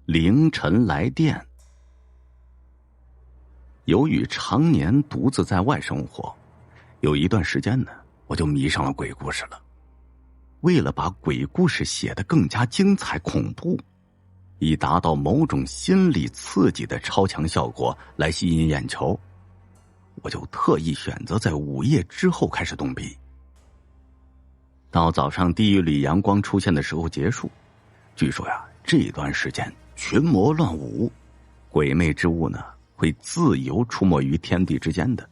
凌晨来电。由于常年独自在外生活，有一段时间呢，我就迷上了鬼故事了。为了把鬼故事写得更加精彩恐怖，以达到某种心理刺激的超强效果来吸引眼球，我就特意选择在午夜之后开始动笔，到早上地狱里阳光出现的时候结束。据说呀，这段时间群魔乱舞，鬼魅之物呢会自由出没于天地之间的。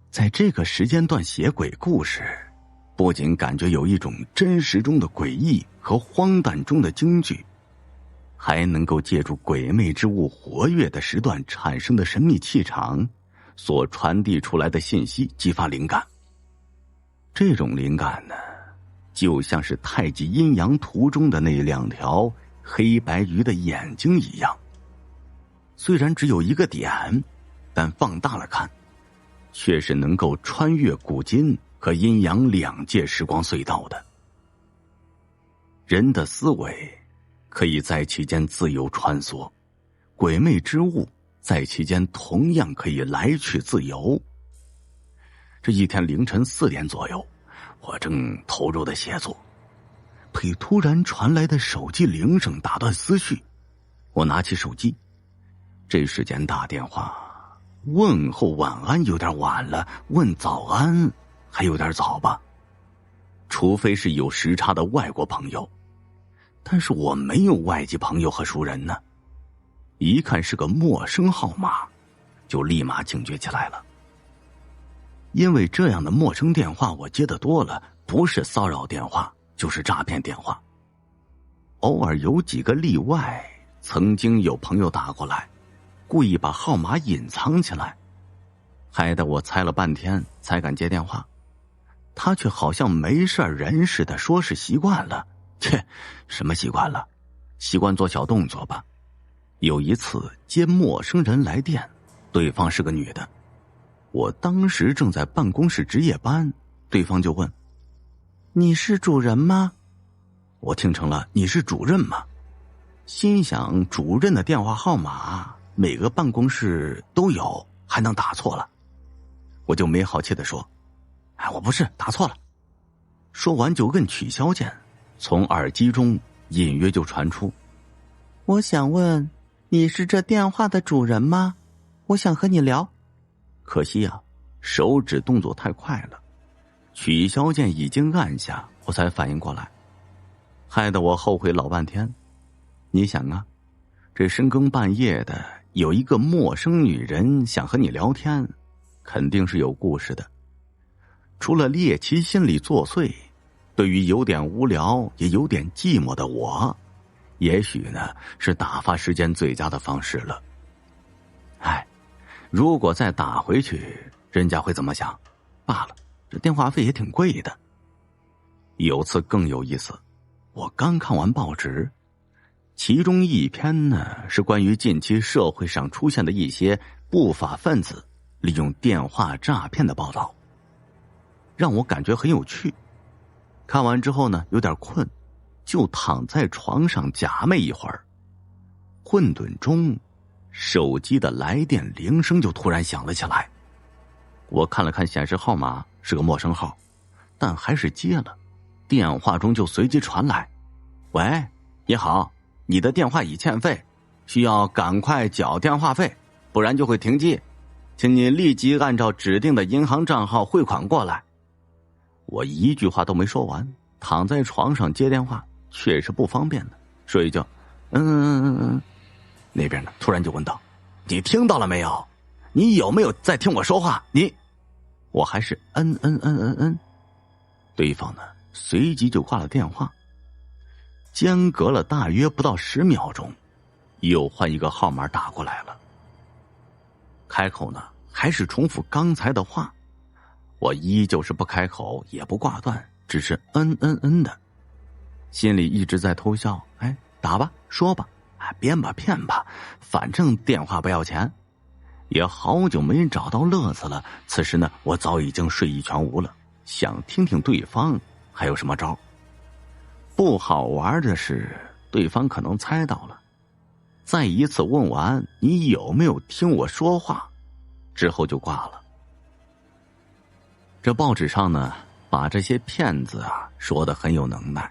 在这个时间段写鬼故事，不仅感觉有一种真实中的诡异和荒诞中的惊惧，还能够借助鬼魅之物活跃的时段产生的神秘气场所传递出来的信息激发灵感。这种灵感呢，就像是太极阴阳图中的那两条黑白鱼的眼睛一样，虽然只有一个点，但放大了看，却是能够穿越古今和阴阳两界时光隧道的。人的思维可以在其间自由穿梭，鬼魅之物在其间同样可以来去自由。这一天凌晨4点左右，我正投入的写作，被突然传来的手机铃声打断思绪。我拿起手机，这时间打电话问候晚安有点晚了，问早安还有点早吧，除非是有时差的外国朋友，但是我没有外籍朋友和熟人呢。一看是个陌生号码，就立马警觉起来了。因为这样的陌生电话我接得多了，不是骚扰电话就是诈骗电话。偶尔有几个例外，曾经有朋友打过来，故意把号码隐藏起来，害得我猜了半天才敢接电话。他却好像没事人似的，说是习惯了。切，什么习惯了？习惯做小动作吧。有一次接陌生人来电，对方是个女的，我当时正在办公室值夜班，对方就问：“你是主人吗？”我听成了“你是主任吗？”心想主任的电话号码每个办公室都有，还能打错了？我就没好气地说：“哎，我不是，打错了。”说完就摁取消键，从耳机中隐约就传出：“我想问，你是这电话的主人吗？我想和你聊。”可惜啊，手指动作太快了，取消键已经按下，我才反应过来，害得我后悔老半天。你想啊，这深更半夜的有一个陌生女人想和你聊天，肯定是有故事的。除了猎奇心理作祟，对于有点无聊也有点寂寞的我，也许呢是打发时间最佳的方式了。哎，如果再打回去，人家会怎么想？罢了，这电话费也挺贵的。有次更有意思，我刚看完报纸，其中一篇呢是关于近期社会上出现的一些不法分子利用电话诈骗的报道，让我感觉很有趣。看完之后呢，有点困，就躺在床上假寐一会儿。混沌中，手机的来电铃声就突然响了起来。我看了看显示号码，是个陌生号，但还是接了。电话中就随即传来：“喂，你好，你的电话已欠费，需要赶快缴电话费，不然就会停机，请你立即按照指定的银行账号汇款过来。”我一句话都没说完，躺在床上接电话确实不方便的，说一句那边呢突然就问道：“你听到了没有？你有没有在听我说话？你……”我还是对方呢随即就挂了电话。间隔了大约不到10秒钟，又换一个号码打过来了。开口呢还是重复刚才的话，我依旧是不开口也不挂断，只是的，心里一直在偷笑。哎，打吧，说吧，编吧，骗吧，反正电话不要钱。也好久没找到乐子了，此时呢我早已经睡意全无了，想听听对方还有什么招。不好玩的是，对方可能猜到了，再一次问完你有没有听我说话之后就挂了。这报纸上呢，把这些骗子说得很有能耐，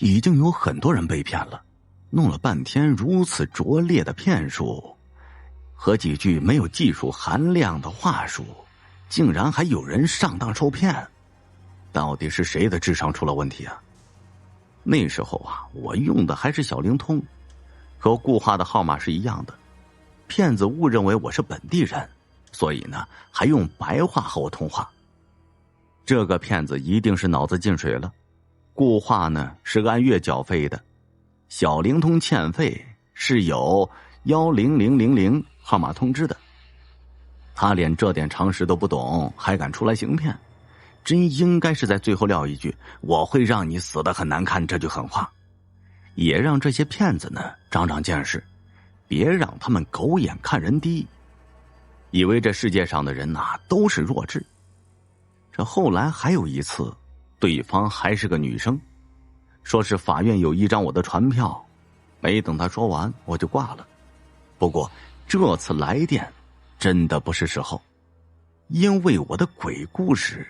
已经有很多人被骗了，弄了半天如此拙劣的骗术和几句没有技术含量的话术，竟然还有人上当受骗，到底是谁的智商出了问题啊？那时候我用的还是小灵通，和固话的号码是一样的，骗子误认为我是本地人，所以呢还用白话和我通话。这个骗子一定是脑子进水了，固话呢是按月缴费的，小灵通欠费是有10000号码通知的。他连这点常识都不懂，还敢出来行骗，真应该是在最后撂一句我会让你死得很难看这句狠话，也让这些骗子呢长长见识，别让他们狗眼看人低，以为这世界上的人都是弱智。这后来还有一次，对方还是个女生，说是法院有一张我的传票，没等他说完我就挂了。不过这次来电真的不是时候，因为我的鬼故事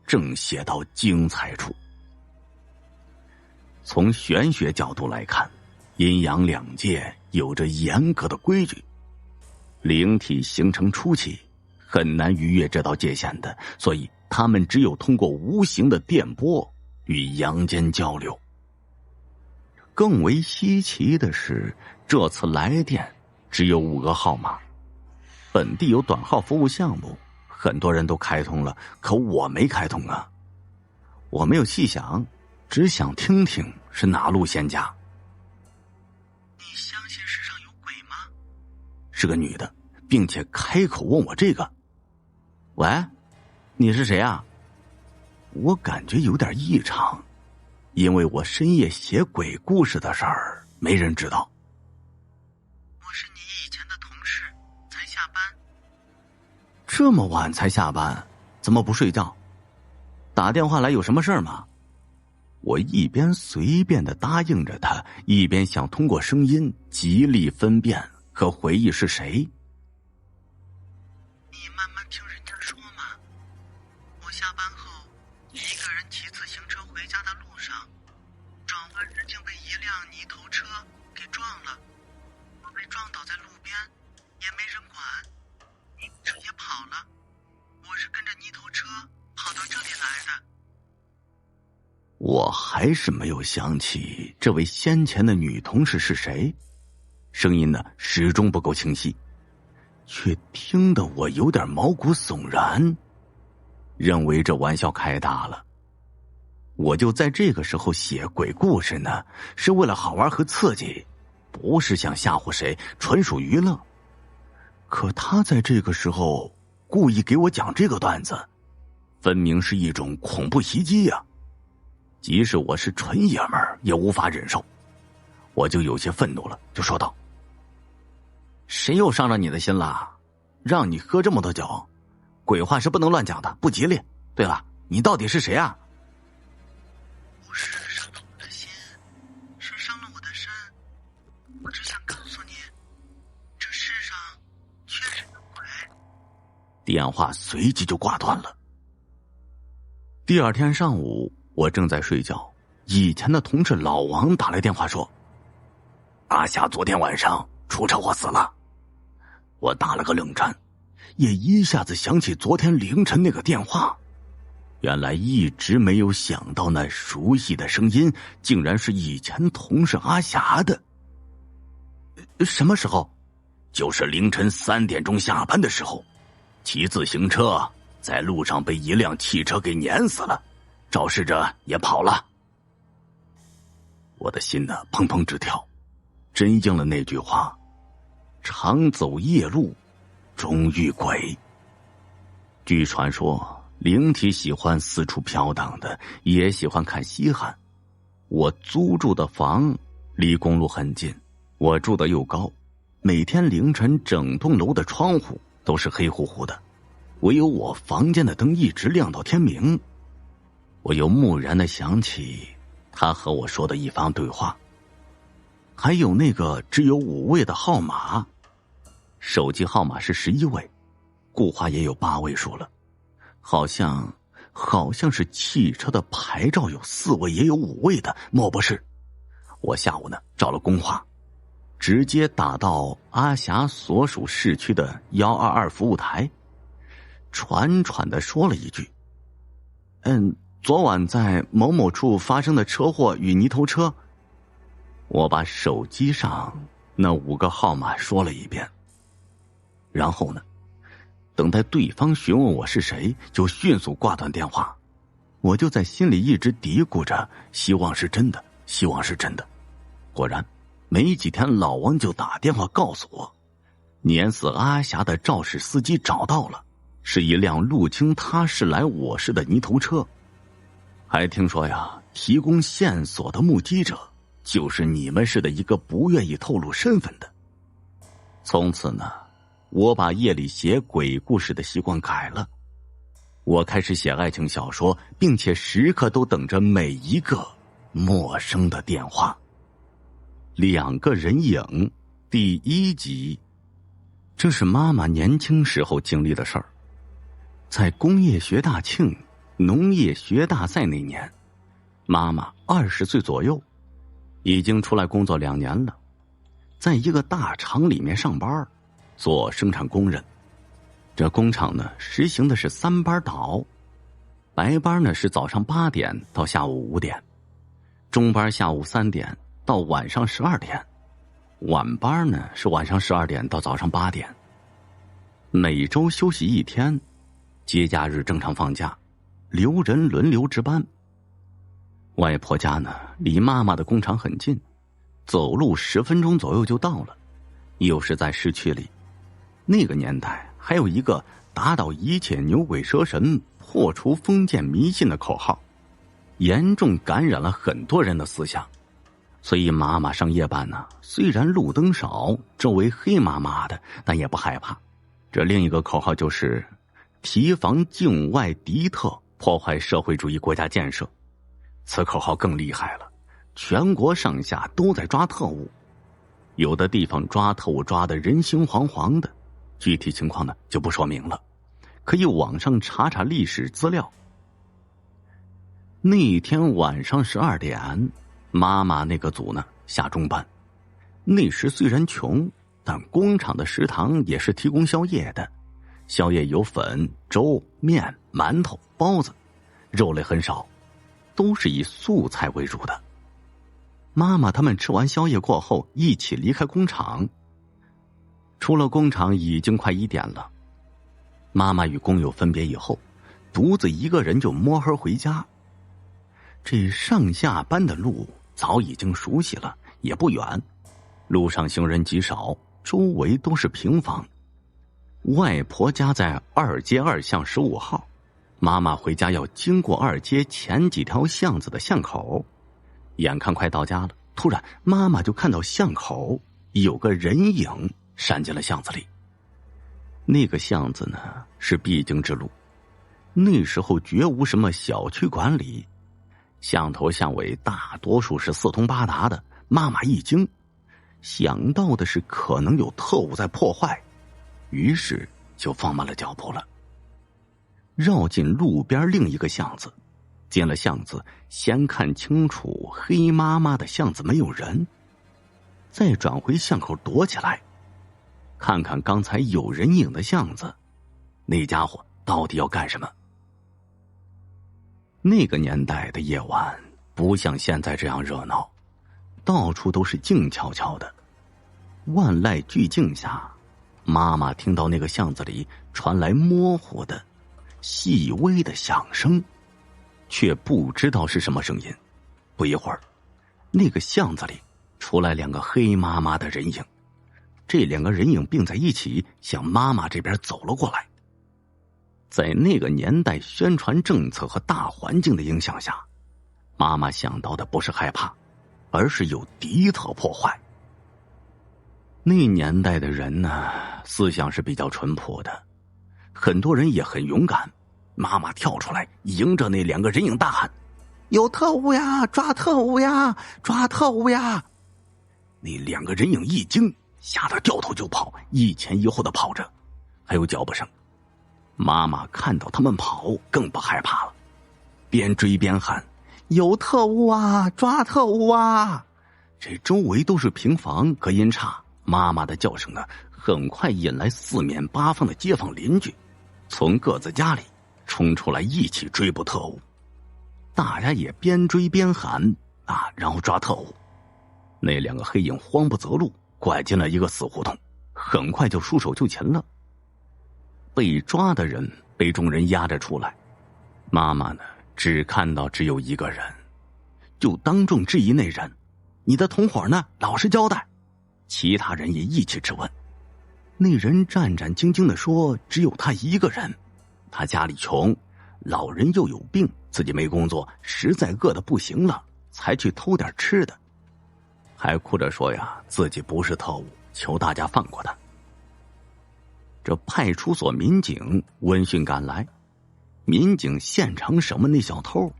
正写到精彩处。从玄学角度来看，阴阳两界有着严格的规矩，灵体形成初期很难逾越这道界限的，所以他们只有通过无形的电波与阳间交流。更为稀奇的是，这次来电只有5个号码，本地有短号服务项目，很多人都开通了，可我没开通啊。我没有细想，只想听听是哪路仙家。你相信世上有鬼吗？是个女的，并且开口问我这个。喂，你是谁啊？我感觉有点异常，因为我深夜写鬼故事的事儿没人知道。我是你以前的同事，才下班。这么晚才下班，怎么不睡觉？打电话来有什么事儿吗？我一边随便的答应着他，一边想通过声音极力分辨和回忆是谁。你慢慢听人家说嘛。我下班后一个人骑自行车回家的路上，转弯时竟被一辆泥头车给撞了，我被撞倒在路边，也没人管，泥头车也跑了，我是跟着泥头车跑到这里来的。我还是没有想起这位先前的女同事是谁，声音呢始终不够清晰，却听得我有点毛骨悚然，认为这玩笑开大了。我就在这个时候写鬼故事呢，是为了好玩和刺激，不是想吓唬谁，纯属娱乐。可他在这个时候故意给我讲这个段子，分明是一种恐怖袭击呀！即使我是纯爷们儿也无法忍受，我就有些愤怒了，就说道：谁又伤着你的心了？让你喝这么多酒，鬼话是不能乱讲的，不吉利。对了，你到底是谁啊？不是伤了我的心，是伤了我的身。我只想告诉你，这世上确实有鬼。电话随即就挂断了。第二天上午，我正在睡觉，以前的同事老王打来电话说，阿霞昨天晚上出车祸死了。我打了个冷战，也一下子想起昨天凌晨那个电话，原来一直没有想到那熟悉的声音竟然是以前同事阿霞的。什么时候？就是凌晨3点钟下班的时候，骑自行车在路上被一辆汽车给碾死了，肇事者也跑了。我的心呢砰砰直跳，真应了那句话，常走夜路终遇鬼。据传说，灵体喜欢四处飘荡的，也喜欢看稀罕。我租住的房离公路很近，我住的又高，每天凌晨整栋楼的窗户都是黑乎乎的，唯有我房间的灯一直亮到天明。我又蓦然的想起他和我说的一番对话。还有那个只有5位的号码，手机号码是11位，固话也有8位数了，好像是汽车的牌照有4位也有5位的，莫不是？我下午呢找了公话，直接打到阿霞所属市区的122服务台，喘喘地说了一句：昨晚在某某处发生的车祸与泥头车。我把手机上那5个号码说了一遍，然后呢，等待对方询问我是谁，就迅速挂断电话。我就在心里一直嘀咕着，希望是真的，希望是真的。果然，没几天老王就打电话告诉我，碾死阿霞的肇事司机找到了，是一辆路经他市来我市的泥头车。还听说呀，提供线索的目击者就是你们市的一个不愿意透露身份的。从此呢，我把夜里写鬼故事的习惯改了，我开始写爱情小说，并且时刻都等着每一个陌生的电话。2个人影第1集，这是妈妈年轻时候经历的事儿。在工业学大庆农业学大赛那年，妈妈20岁左右，已经出来工作2年了，在一个大厂里面上班，做生产工人。这工厂呢实行的是3班倒，白班呢是早上8点到下午5点，中班下午3点到晚上12点，晚班呢是晚上12点到早上8点。每周休息1天，节假日正常放假，留人轮流值班。外婆家呢离妈妈的工厂很近，走路10分钟左右就到了，又是在市区里。那个年代还有一个打倒一切牛鬼蛇神、破除封建迷信的口号，严重感染了很多人的思想。所以妈妈上夜班呢，虽然路灯少，周围黑麻麻的，但也不害怕。这另一个口号就是提防境外敌特破坏社会主义国家建设。此口号更厉害了，全国上下都在抓特务，有的地方抓特务抓得人心惶惶的，具体情况呢就不说明了，可以网上查查历史资料。那天晚上12点，妈妈那个组呢下中班。那时虽然穷，但工厂的食堂也是提供宵夜的，宵夜有粉、粥、面、馒头、包子，肉类很少，都是以素菜为主的。妈妈他们吃完宵夜过后，一起离开工厂。出了工厂已经快1点了，妈妈与工友分别以后，独自一个人就摸黑回家。这上下班的路早已经熟悉了，也不远，路上行人极少，周围都是平房。外婆家在2街2巷15号，妈妈回家要经过2街前几条巷子的巷口。眼看快到家了，突然妈妈就看到巷口有个人影闪进了巷子里。那个巷子呢是必经之路，那时候绝无什么小区管理，巷头巷尾大多数是四通八达的。妈妈一惊，想到的是可能有特务在破坏，于是就放慢了脚步了。绕进路边另一个巷子，进了巷子，先看清楚黑麻麻的巷子没有人，再转回巷口躲起来，看看刚才有人影的巷子，那家伙到底要干什么？那个年代的夜晚不像现在这样热闹，到处都是静悄悄的。万籁俱静下，妈妈听到那个巷子里传来模糊的细微的响声，却不知道是什么声音。不一会儿，那个巷子里出来2个黑麻麻的人影，这2个人影并在一起向妈妈这边走了过来。在那个年代宣传政策和大环境的影响下，妈妈想到的不是害怕，而是有敌特破坏。那年代的人呢，思想是比较淳朴的，很多人也很勇敢。妈妈跳出来迎着那2个人影大喊：有特务呀，抓特务呀，抓特务呀！那2个人影一惊，吓得掉头就跑，一前一后的跑着，还有脚步声。妈妈看到他们跑，更不害怕了，边追边喊：“有特务啊，抓特务啊！”这周围都是平房，隔音差，妈妈的叫声呢，很快引来4面8方的街坊邻居，从各自家里冲出来一起追捕特务。大家也边追边喊啊，然后抓特务。那2个黑影慌不择路，拐进了一个死胡同，很快就束手就擒了。被抓的人被众人押着出来，妈妈呢，只看到只有一个人，就当众质疑那人：“你的同伙呢？老实交代。”其他人也一起质问。那人战战兢兢地说：“只有他一个人，他家里穷，老人又有病，自己没工作，实在饿得不行了，才去偷点吃的。”还哭着说呀，自己不是特务，求大家放过他。这派出所民警闻讯赶来，民警现场审问那小偷。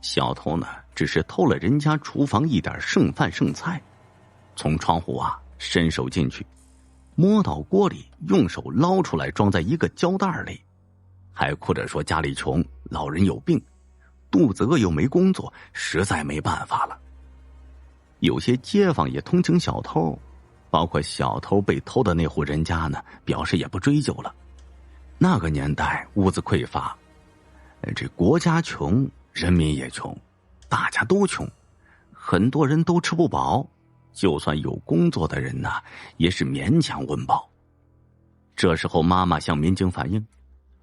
小偷呢，只是偷了人家厨房一点剩饭剩菜，从窗户伸手进去，摸到锅里，用手捞出来，装在一个胶袋里，还哭着说家里穷，老人有病，肚子饿又没工作，实在没办法了。有些街坊也同情小偷，包括小偷被偷的那户人家呢，表示也不追究了。那个年代物资匮乏，这国家穷，人民也穷，大家都穷，很多人都吃不饱，就算有工作的人呢，也是勉强温饱。这时候妈妈向民警反映，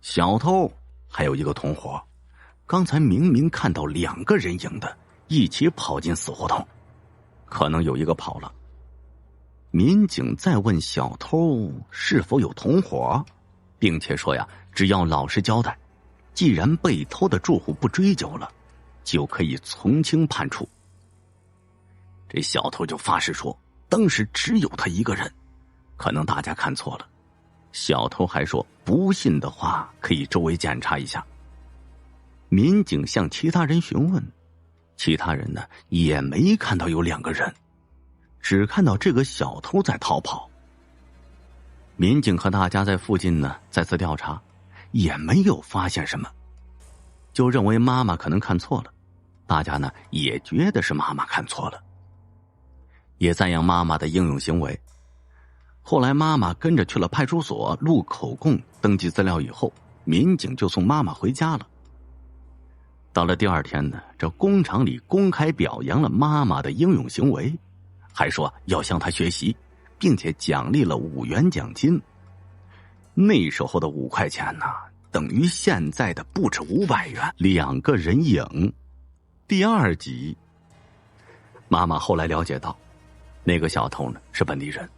小偷还有一个同伙，刚才明明看到2个人影的一起跑进死胡同，可能有一个跑了。民警再问小偷是否有同伙，并且说呀，只要老实交代，既然被偷的住户不追究了，就可以从轻判处。这小偷就发誓说，当时只有他一个人，可能大家看错了。小偷还说，不信的话可以周围检查一下。民警向其他人询问，其他人呢也没看到有2个人，只看到这个小偷在逃跑。民警和大家在附近呢再次调查，也没有发现什么，就认为妈妈可能看错了。大家呢也觉得是妈妈看错了，也赞扬妈妈的英勇行为。后来妈妈跟着去了派出所录口供，登记资料以后，民警就送妈妈回家了。到了第2天呢，这工厂里公开表扬了妈妈的英勇行为，还说要向她学习，并且奖励了5元奖金。那时候的5块钱呢，等于现在的不止500元。2个人影。第2集，妈妈后来了解到，那个小偷呢是本地人，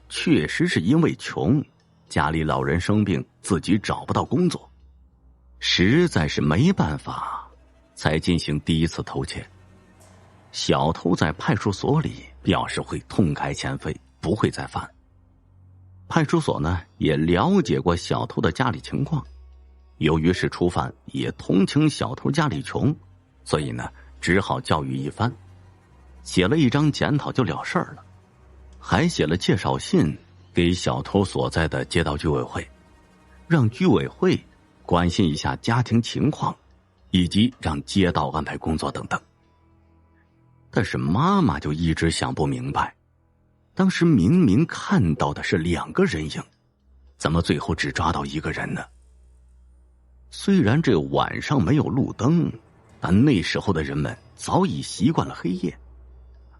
确实是因为穷，家里老人生病，自己找不到工作，实在是没办法，才进行第1次偷窃。小偷在派出所里表示会痛改前非，不会再犯。派出所呢也了解过小偷的家里情况，由于是初犯，也同情小偷家里穷，所以呢只好教育一番，写了一张检讨就了事儿了，还写了介绍信给小偷所在的街道居委会，让居委会关心一下家庭情况，以及让街道安排工作等等。但是妈妈就一直想不明白，当时明明看到的是2个人影，怎么最后只抓到1个人呢？虽然这晚上没有路灯，但那时候的人们早已习惯了黑夜，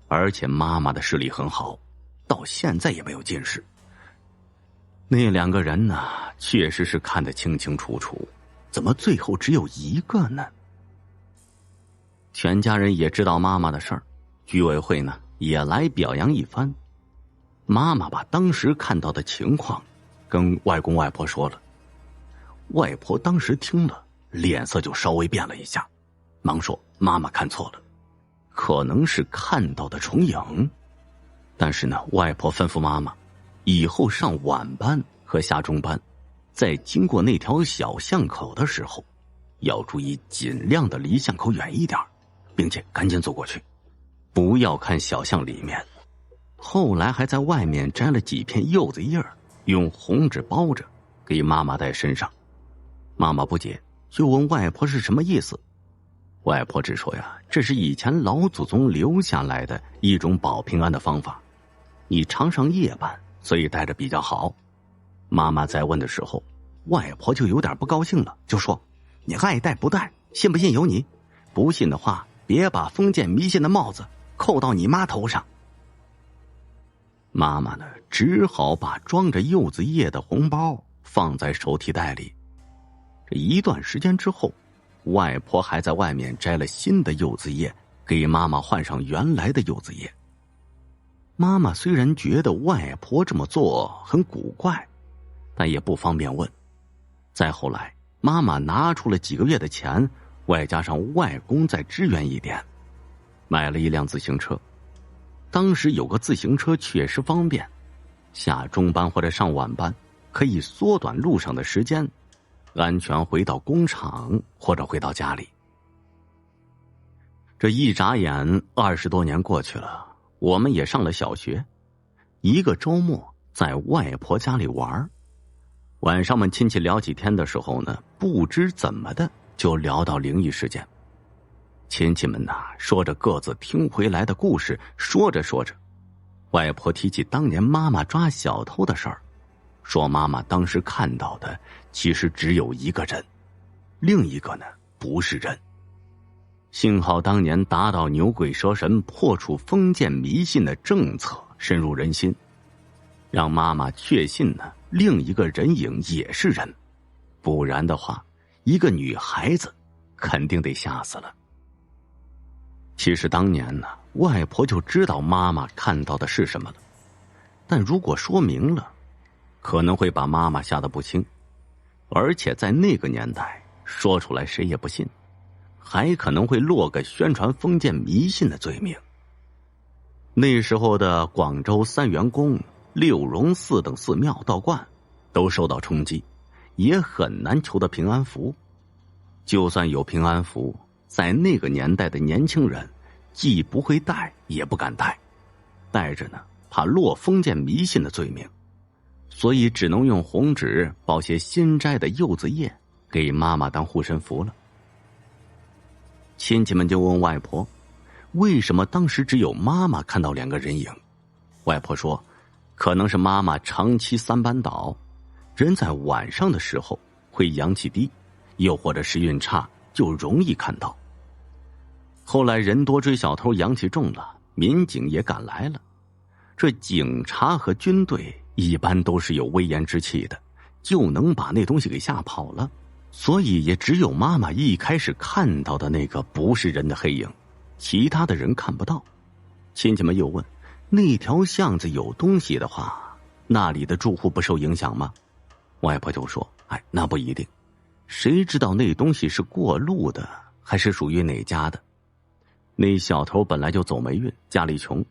而且妈妈的视力很好，到现在也没有近视。那2个人呢，确实是看得清清楚楚，怎么最后只有1个呢？全家人也知道妈妈的事儿，居委会呢也来表扬一番。妈妈把当时看到的情况跟外公外婆说了，外婆当时听了，脸色就稍微变了一下，忙说妈妈看错了，可能是看到的重影。但是呢，外婆吩咐妈妈以后上晚班和下中班，在经过那条小巷口的时候，要注意尽量的离巷口远一点，并且赶紧走过去，不要看小巷里面。后来还在外面摘了几片柚子叶，用红纸包着，给妈妈带身上。妈妈不解，就问外婆是什么意思。外婆只说呀，这是以前老祖宗留下来的一种保平安的方法，你常上夜班，所以带着比较好。妈妈在问的时候，外婆就有点不高兴了，就说：“你爱戴不戴，信不信由你。不信的话，别把封建迷信的帽子扣到你妈头上。”妈妈呢，只好把装着柚子叶的红包放在手提袋里。这一段时间之后，外婆还在外面摘了新的柚子叶，给妈妈换上原来的柚子叶。妈妈虽然觉得外婆这么做很古怪，但也不方便问。再后来，妈妈拿出了几个月的钱，外加上外公再支援一点，买了一辆自行车。当时有个自行车确实方便，下中班或者上晚班可以缩短路上的时间，安全回到工厂或者回到家里。这一眨眼20多年过去了，我们也上了小学。一个周末在外婆家里玩，晚上们亲戚聊起天的时候呢，不知怎么的就聊到灵异事件。亲戚们说着各自听回来的故事，说着说着，外婆提起当年妈妈抓小偷的事儿，说妈妈当时看到的其实只有一个人，另一个呢不是人。幸好当年打倒牛鬼蛇神，破除封建迷信的政策深入人心，让妈妈确信呢另一个人影也是人，不然的话一个女孩子肯定得吓死了。其实当年呢，外婆就知道妈妈看到的是什么了，但如果说明了，可能会把妈妈吓得不轻，而且在那个年代说出来谁也不信，还可能会落个宣传封建迷信的罪名。那时候的广州三元宫、六榕寺等寺庙道观都受到冲击，也很难求得平安符。就算有平安符，在那个年代的年轻人既不会戴也不敢戴，戴着呢怕落封建迷信的罪名，所以只能用红纸包些新摘的柚子叶给妈妈当护身符了。亲戚们就问外婆，为什么当时只有妈妈看到2个人影？外婆说，可能是妈妈长期3班倒，人在晚上的时候会阳气低，又或者时运差，就容易看到。后来人多追小偷，阳气重了，民警也赶来了。这警察和军队一般都是有威严之气的，就能把那东西给吓跑了，所以也只有妈妈一开始看到的那个不是人的黑影，其他的人看不到。亲戚们又问，那条巷子有东西的话，那里的住户不受影响吗？外婆就说，那不一定，谁知道那东西是过路的还是属于哪家的。那小偷本来就走霉运，家里穷，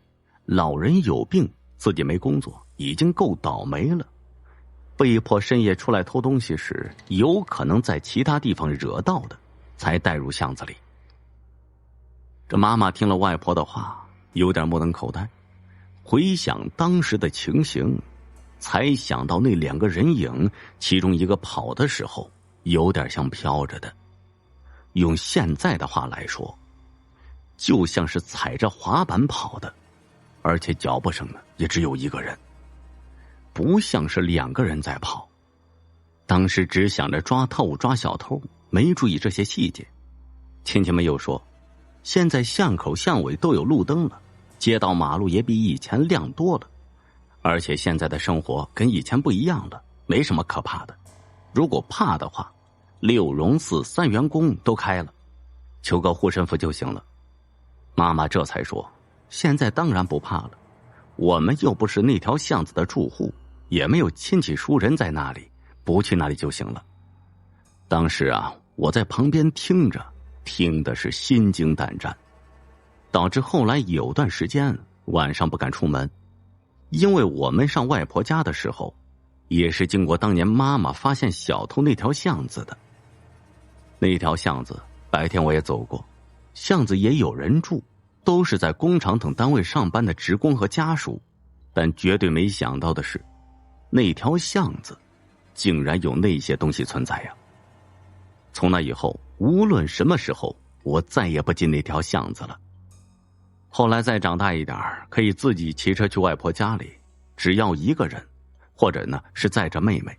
老人有病，自己没工作，已经够倒霉了，被迫深夜出来偷东西时，有可能在其他地方惹到的，才带入巷子里。这妈妈听了外婆的话，有点目瞪口呆，回想当时的情形，才想到那2个人影，其中一个跑的时候有点像飘着的，用现在的话来说，就像是踩着滑板跑的，而且脚步声呢也只有1个人，不像是2个人在跑。当时只想着抓偷抓小偷，没注意这些细节。亲戚们又说，现在巷口巷尾都有路灯了，街道马路也比以前亮多了，而且现在的生活跟以前不一样了，没什么可怕的。如果怕的话，六榕寺、三元宫都开了，求个护身符就行了。妈妈这才说，现在当然不怕了，我们又不是那条巷子的住户，也没有亲戚熟人在那里，不去那里就行了。当时我在旁边听着，听的是心惊胆战，导致后来有段时间晚上不敢出门。因为我们上外婆家的时候，也是经过当年妈妈发现小偷那条巷子的。那条巷子白天我也走过，巷子也有人住，都是在工厂等单位上班的职工和家属，但绝对没想到的是，那条巷子竟然有那些东西存在呀！从那以后，无论什么时候，我再也不进那条巷子了。后来再长大一点，可以自己骑车去外婆家里，只要一个人，或者呢是载着妹妹，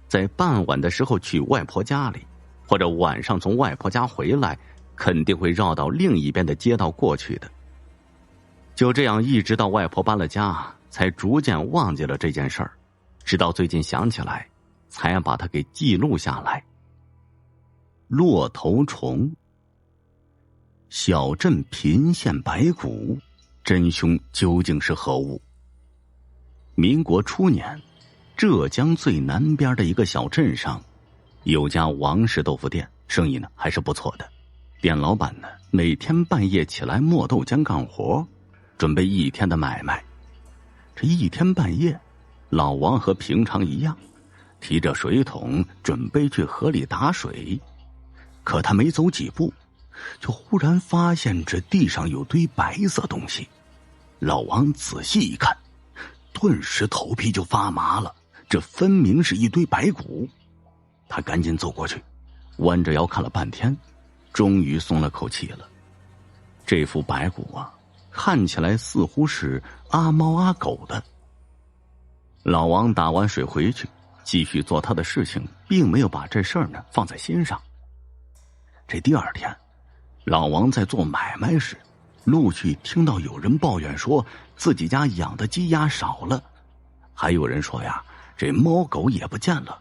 在傍晚的时候去外婆家里，或者晚上从外婆家回来，肯定会绕到另一边的街道过去的。就这样一直到外婆搬了家，才逐渐忘记了这件事儿，直到最近想起来，才把它给记录下来。骆头虫。小镇频现白骨，真凶究竟是何物？民国初年，浙江最南边的一个小镇上，有家王氏豆腐店，生意呢还是不错的。店老板呢，每天半夜起来磨豆浆干活，准备一天的买卖。这一天半夜，老王和平常一样，提着水桶准备去河里打水，可他没走几步，就忽然发现这地上有堆白色东西。老王仔细一看，顿时头皮就发麻了，这分明是一堆白骨。他赶紧走过去，弯着腰看了半天，终于松了口气了。这副白骨啊，看起来似乎是阿猫阿狗的。老王打完水回去，继续做他的事情，并没有把这事儿呢放在心上。这第二天，老王在做买卖时，陆续听到有人抱怨说自己家养的鸡鸭少了，还有人说呀，这猫狗也不见了。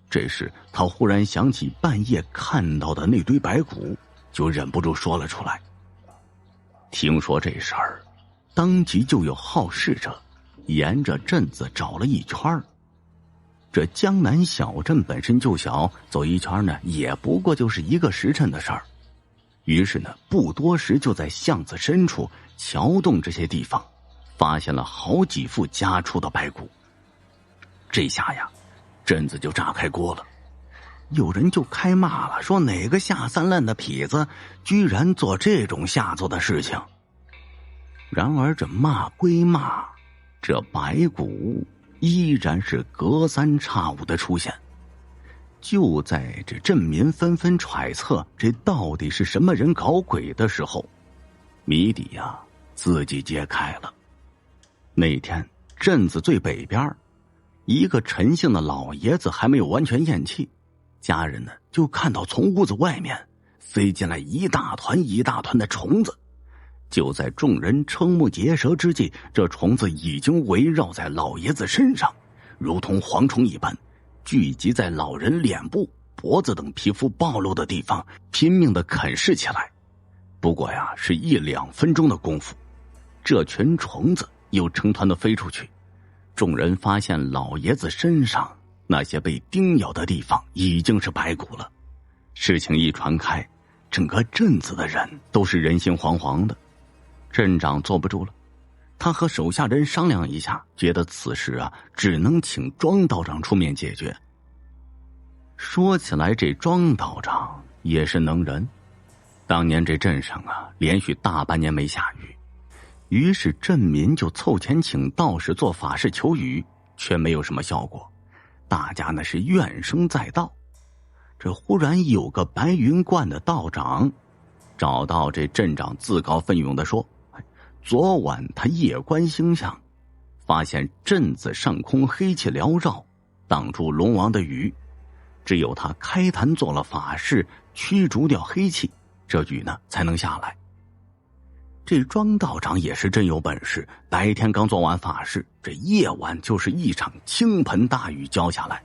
这时他忽然想起半夜看到的那堆白骨，就忍不住说了出来。听说这事儿，当即就有好事者沿着镇子找了一圈。这江南小镇本身就小，走一圈呢也不过就是1个时辰的事儿。于是呢，不多时就在巷子深处、桥洞这些地方，发现了好几副家畜的白骨。这下呀，镇子就炸开锅了，有人就开骂了，说哪个下三滥的痞子居然做这种下作的事情。然而这骂归骂，这白骨依然是隔三差五的出现。就在这镇民纷纷揣测这到底是什么人搞鬼的时候，谜底呀自己揭开了。那天镇子最北边，一个陈姓的老爷子还没有完全咽气，家人呢就看到从屋子外面飞进来一大团一大团的虫子。就在众人瞠目结舌之际，这虫子已经围绕在老爷子身上，如同蝗虫一般，聚集在老人脸部、脖子等皮肤暴露的地方，拼命地啃噬起来。不过呀，是1-2分钟的功夫，这群虫子又成团的飞出去。众人发现老爷子身上那些被叮咬的地方已经是白骨了。事情一传开，整个镇子的人都是人心惶惶的。镇长坐不住了，他和手下人商量一下，觉得此事啊，只能请庄道长出面解决。说起来，这庄道长也是能人。当年这镇上啊，连续大半年没下雨，于是镇民就凑钱请道士做法事求雨，却没有什么效果。大家呢是怨声载道。这忽然有个白云观的道长找到这镇长，自告奋勇地说，昨晚他夜观星象，发现镇子上空黑气缭绕，挡住龙王的雨，只有他开坛做了法事，驱逐掉黑气，这雨呢才能下来。这庄道长也是真有本事，白天刚做完法事，这夜晚就是一场倾盆大雨浇下来。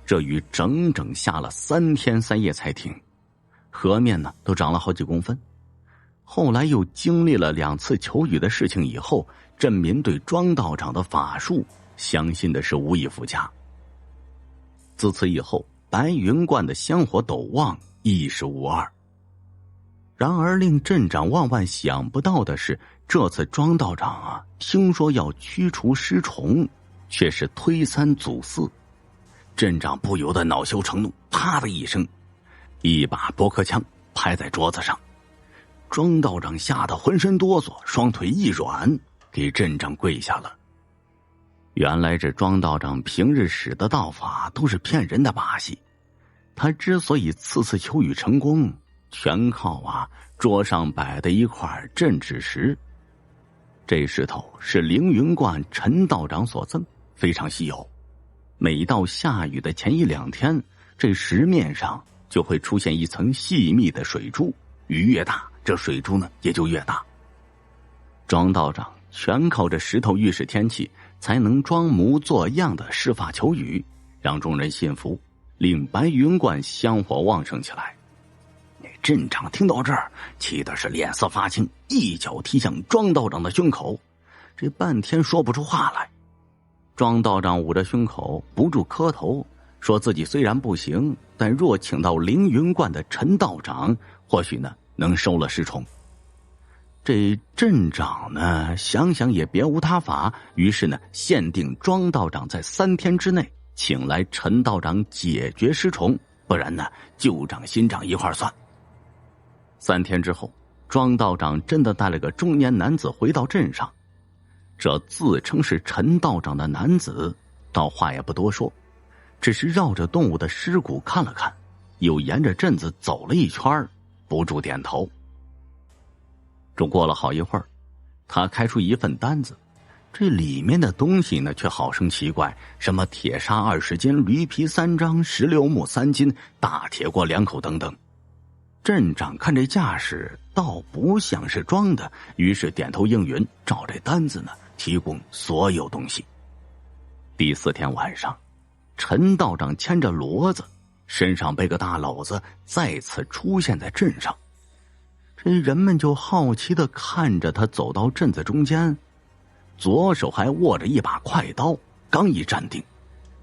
这雨整整下了3天3夜才停，河面呢都涨了好几公分。后来又经历了2次求雨的事情以后，镇民对庄道长的法术相信的是无以复加。自此以后，白云观的香火陡旺，一时无二。然而令镇长万万想不到的是，这次庄道长啊，听说要驱除尸虫，却是推三阻四。镇长不由得恼羞成怒，啪的一声，一把驳壳枪拍在桌子上。庄道长吓得浑身哆嗦，双腿一软，给镇长跪下了。原来这庄道长平日使的道法都是骗人的把戏，他之所以次次求雨成功，全靠桌上摆的一块镇纸石。这石头是凌云观陈道长所赠，非常稀有。每到下雨的前1-2天，这石面上就会出现一层细密的水珠，雨越大，这水珠呢也就越大。庄道长全靠着石头预示天气，才能装模作样的施法求雨，让众人信服，令白云观香火旺盛起来。那镇长听到这儿，气的是脸色发青，一脚踢向庄道长的胸口，这半天说不出话来。庄道长捂着胸口不住磕头，说自己虽然不行，但若请到凌云观的陈道长，或许呢能收了尸虫。这镇长呢想想也别无他法，于是呢限定庄道长在3天之内请来陈道长解决尸虫，不然呢旧账新账一块算。3天之后，庄道长真的带了个中年男子回到镇上。这自称是陈道长的男子倒话也不多说，只是绕着动物的尸骨看了看，又沿着镇子走了一圈，不住点头。这过了好一会儿，他开出一份单子，这里面的东西呢却好生奇怪，什么铁砂20斤、驴皮3张、16木3斤、大铁锅2口等等。镇长看这架势倒不像是装的，于是点头应允，照这单子呢提供所有东西。第4天晚上，陈道长牵着骡子，身上背个大篓子，再次出现在镇上。这人们就好奇地看着他走到镇子中间，左手还握着一把快刀，刚一站定，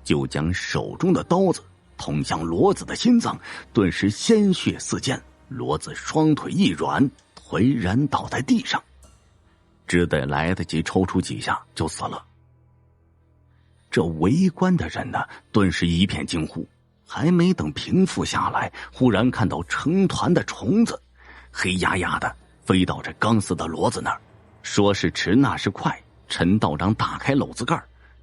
就将手中的刀子捅向骡子的心脏，顿时鲜血四溅，骡子双腿一软，颓然倒在地上，只得来得及抽出几下就死了。这围观的人呢顿时一片惊呼，还没等平复下来，忽然看到成团的虫子黑压压的飞到这刚死的骡子那儿，说是迟那是快，陈道长打开篓子盖，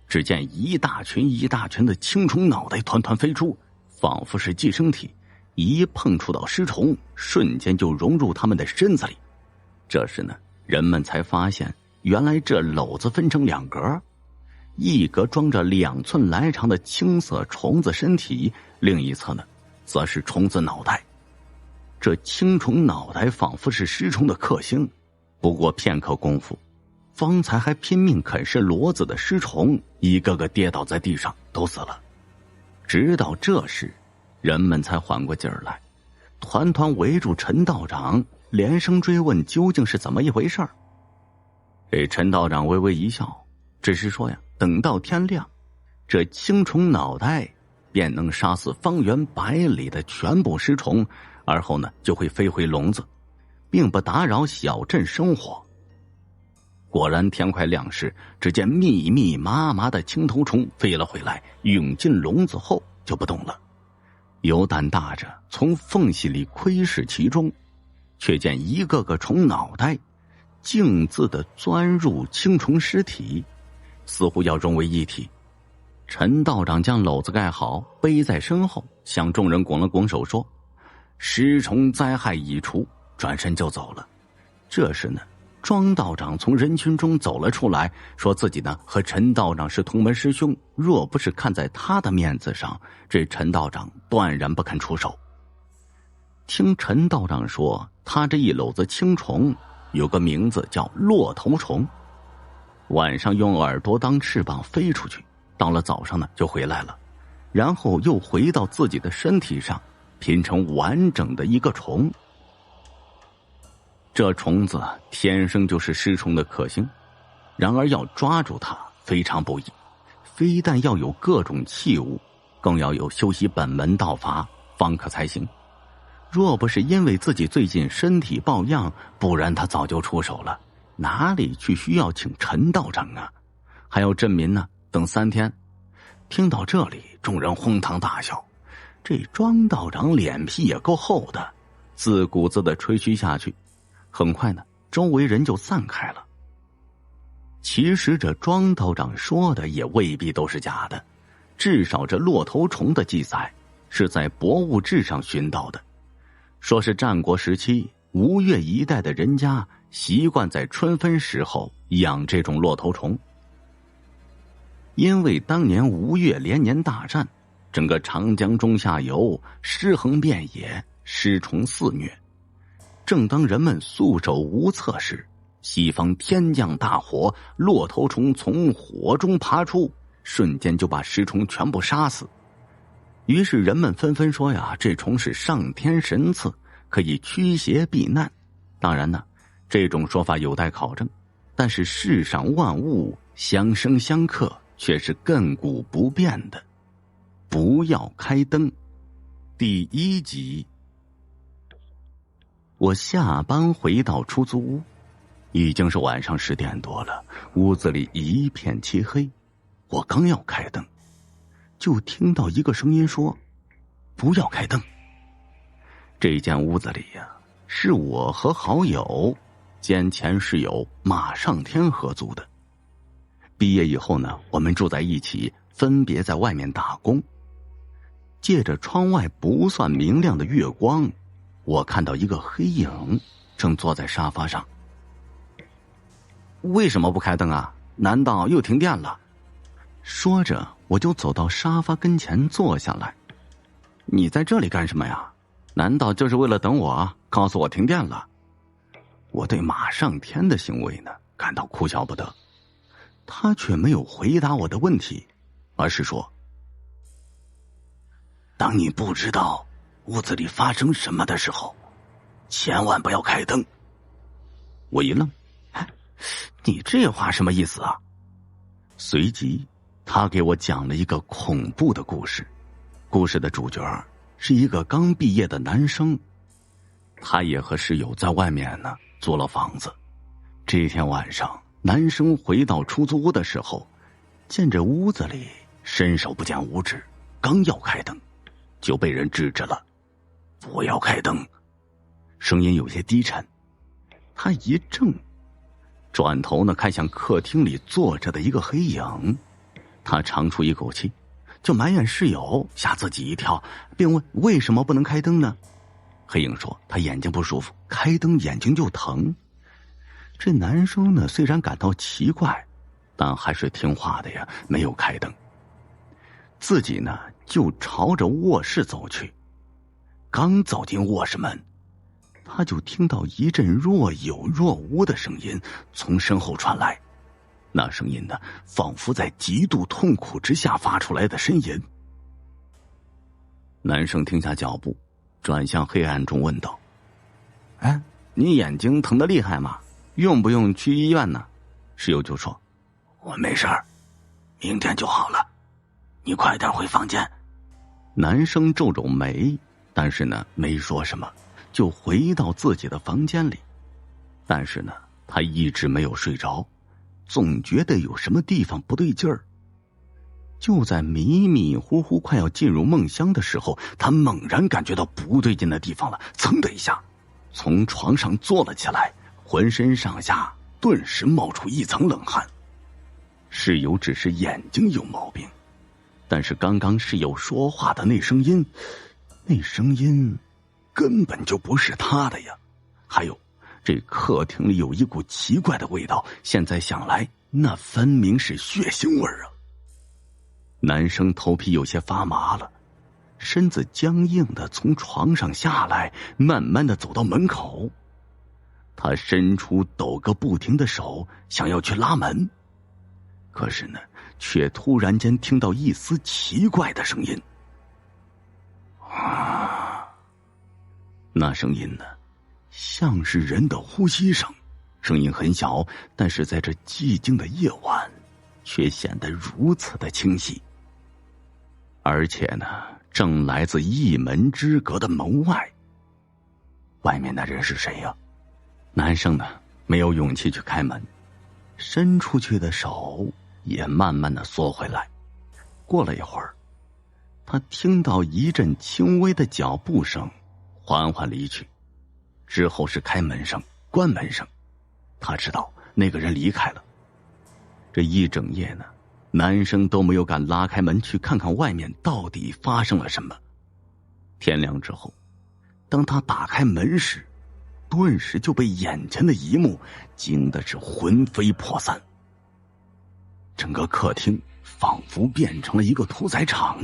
只见一大群一大群的青虫脑袋团团飞出，仿佛是寄生体，一碰触到尸虫，瞬间就融入他们的身子里。这时呢，人们才发现原来这篓子分成2格，一格装着2寸来长的青色虫子身体，另一侧呢则是虫子脑袋。这青虫脑袋仿佛是尸虫的克星，不过片刻功夫，方才还拼命啃食骡子的尸虫一个个跌倒在地上都死了。直到这时，人们才缓过劲儿来，团团围住陈道长，连声追问究竟是怎么一回事儿。这陈道长微微一笑，只是说呀，等到天亮，这青虫脑袋便能杀死方圆100里的全部尸虫，而后呢就会飞回笼子，并不打扰小镇生活。果然天快亮时，只见密密麻麻的青头虫飞了回来，涌进笼子后就不动了。有胆大者从缝隙里窥视其中，却见一个个虫脑袋径自地钻入青虫尸体，似乎要融为一体。陈道长将篓子盖好，背在身后，向众人拱了拱手说：“尸虫灾害已除。”转身就走了。这时呢，庄道长从人群中走了出来，说自己呢和陈道长是同门师兄，若不是看在他的面子上，这陈道长断然不肯出手。听陈道长说，他这一篓子青虫有个名字叫骆头虫，晚上用耳朵当翅膀飞出去，到了早上呢就回来了，然后又回到自己的身体上，拼成完整的一个虫。这虫子天生就是尸虫的克星，然而要抓住它非常不易，非但要有各种器物，更要有修习本门道法方可才行。若不是因为自己最近身体抱恙，不然他早就出手了，哪里去需要请陈道长啊？还要镇民呢，等3天。听到这里，众人哄堂大笑。这庄道长脸皮也够厚的，自顾自的吹嘘下去。很快呢，周围人就散开了。其实这庄道长说的也未必都是假的，至少这骆头虫的记载是在《博物志》上寻到的，说是战国时期吴越一带的人家习惯在春分时候养这种骆头虫。因为当年吴越连年大战，整个长江中下游尸横遍野，尸虫肆虐。正当人们束手无策时，西方天降大火，骆头虫从火中爬出，瞬间就把尸虫全部杀死。于是人们纷纷说呀，这虫是上天神赐，可以驱邪避难。当然呢，这种说法有待考证，但是世上万物相生相克，却是亘古不变的。不要开灯。第1集。我下班回到出租屋，已经是晚上10点多了，屋子里一片漆黑。我刚要开灯，就听到一个声音说：“不要开灯。”这间屋子里呀，是我和好友兼前室友马上天合租的。毕业以后呢，我们住在一起，分别在外面打工。借着窗外不算明亮的月光，我看到一个黑影正坐在沙发上。为什么不开灯啊？难道又停电了？说着，我就走到沙发跟前坐下来。你在这里干什么呀？难道就是为了等我告诉我停电了？我对马上天的行为呢，感到哭笑不得。他却没有回答我的问题，而是说：当你不知道屋子里发生什么的时候，千万不要开灯。我一愣，你这话什么意思啊？随即他给我讲了一个恐怖的故事。故事的主角是一个刚毕业的男生，他也和室友在外面呢租了房子。这天晚上，男生回到出租屋的时候，见这屋子里伸手不见五指，刚要开灯就被人制止了。不要开灯，声音有些低沉。他一怔，转头呢看向客厅里坐着的一个黑影。他长出一口气，就埋怨室友吓自己一跳，并问为什么不能开灯呢？黑影说他眼睛不舒服，开灯眼睛就疼。这男生呢虽然感到奇怪，但还是听话的呀，没有开灯。自己呢就朝着卧室走去。刚走进卧室门，他就听到一阵若有若无的声音从身后传来。那声音呢仿佛在极度痛苦之下发出来的呻吟。男生停下脚步，转向黑暗中问道：你眼睛疼得厉害吗？用不用去医院呢？室友就说：我没事儿，明天就好了，你快点回房间。男生皱皱眉，但是呢没说什么，就回到自己的房间里。但是呢他一直没有睡着，总觉得有什么地方不对劲儿。就在迷迷糊糊快要进入梦乡的时候，他猛然感觉到不对劲的地方了，噌的一下从床上坐了起来，浑身上下顿时冒出一层冷汗。室友只是眼睛有毛病，但是刚刚室友说话的那声音根本就不是他的呀。还有这客厅里有一股奇怪的味道，现在想来那分明是血腥味啊。男生头皮有些发麻了，身子僵硬的从床上下来，慢慢的走到门口。他伸出抖个不停的手，想要去拉门，可是呢却突然间听到一丝奇怪的声音。那声音呢像是人的呼吸声，声音很小，但是在这寂静的夜晚却显得如此的清晰。而且呢正来自一门之隔的门外。外面的人是谁呀？男生呢没有勇气去开门，伸出去的手也慢慢的缩回来。过了一会儿，他听到一阵轻微的脚步声缓缓离去，之后是开门声、关门声。他知道那个人离开了。这一整夜呢，男生都没有敢拉开门去看看外面到底发生了什么。天亮之后，当他打开门时，顿时就被眼前的一幕惊得是魂飞魄散。整个客厅仿佛变成了一个屠宰场，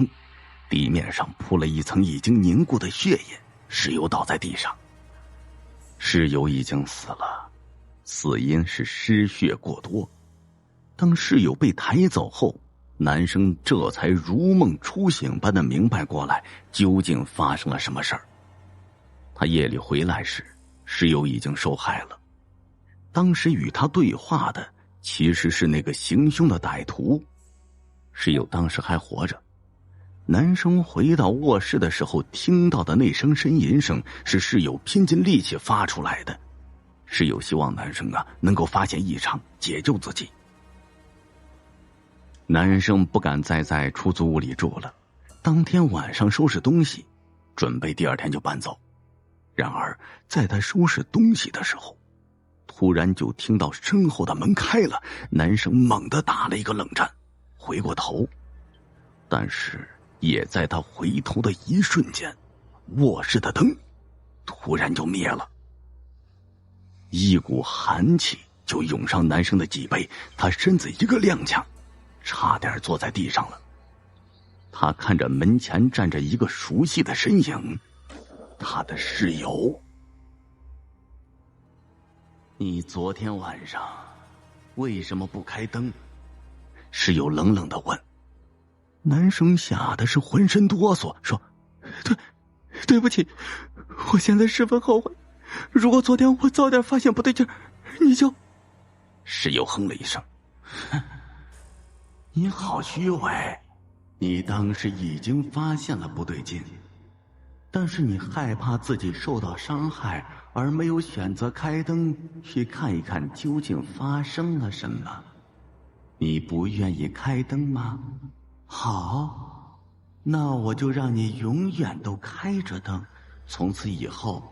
地面上铺了一层已经凝固的血液，室友倒在地上。室友已经死了，死因是失血过多。当室友被抬走后，男生这才如梦初醒般的明白过来，究竟发生了什么事儿。他夜里回来时，室友已经受害了。当时与他对话的其实是那个行凶的歹徒。室友当时还活着。男生回到卧室的时候听到的那声呻吟声是室友拼尽力气发出来的。室友希望男生能够发现异常，解救自己。男生不敢再在出租屋里住了，当天晚上收拾东西，准备第二天就搬走。然而在他收拾东西的时候，突然就听到身后的门开了，男生猛地打了一个冷战，回过头，但是也在他回头的一瞬间，卧室的灯突然就灭了。一股寒气就涌上男生的脊背，他身子一个踉跄，差点坐在地上了。他看着门前站着一个熟悉的身影，他的室友。你昨天晚上为什么不开灯？室友冷冷地问。男生吓得是浑身哆嗦，说：对不起，我现在十分后悔，如果昨天我早点发现不对劲，你就……室友哼了一声，你好虚伪，你当时已经发现了不对劲，但是你害怕自己受到伤害，而没有选择开灯去看一看究竟发生了什么。你不愿意开灯吗？好，那我就让你永远都开着灯，从此以后，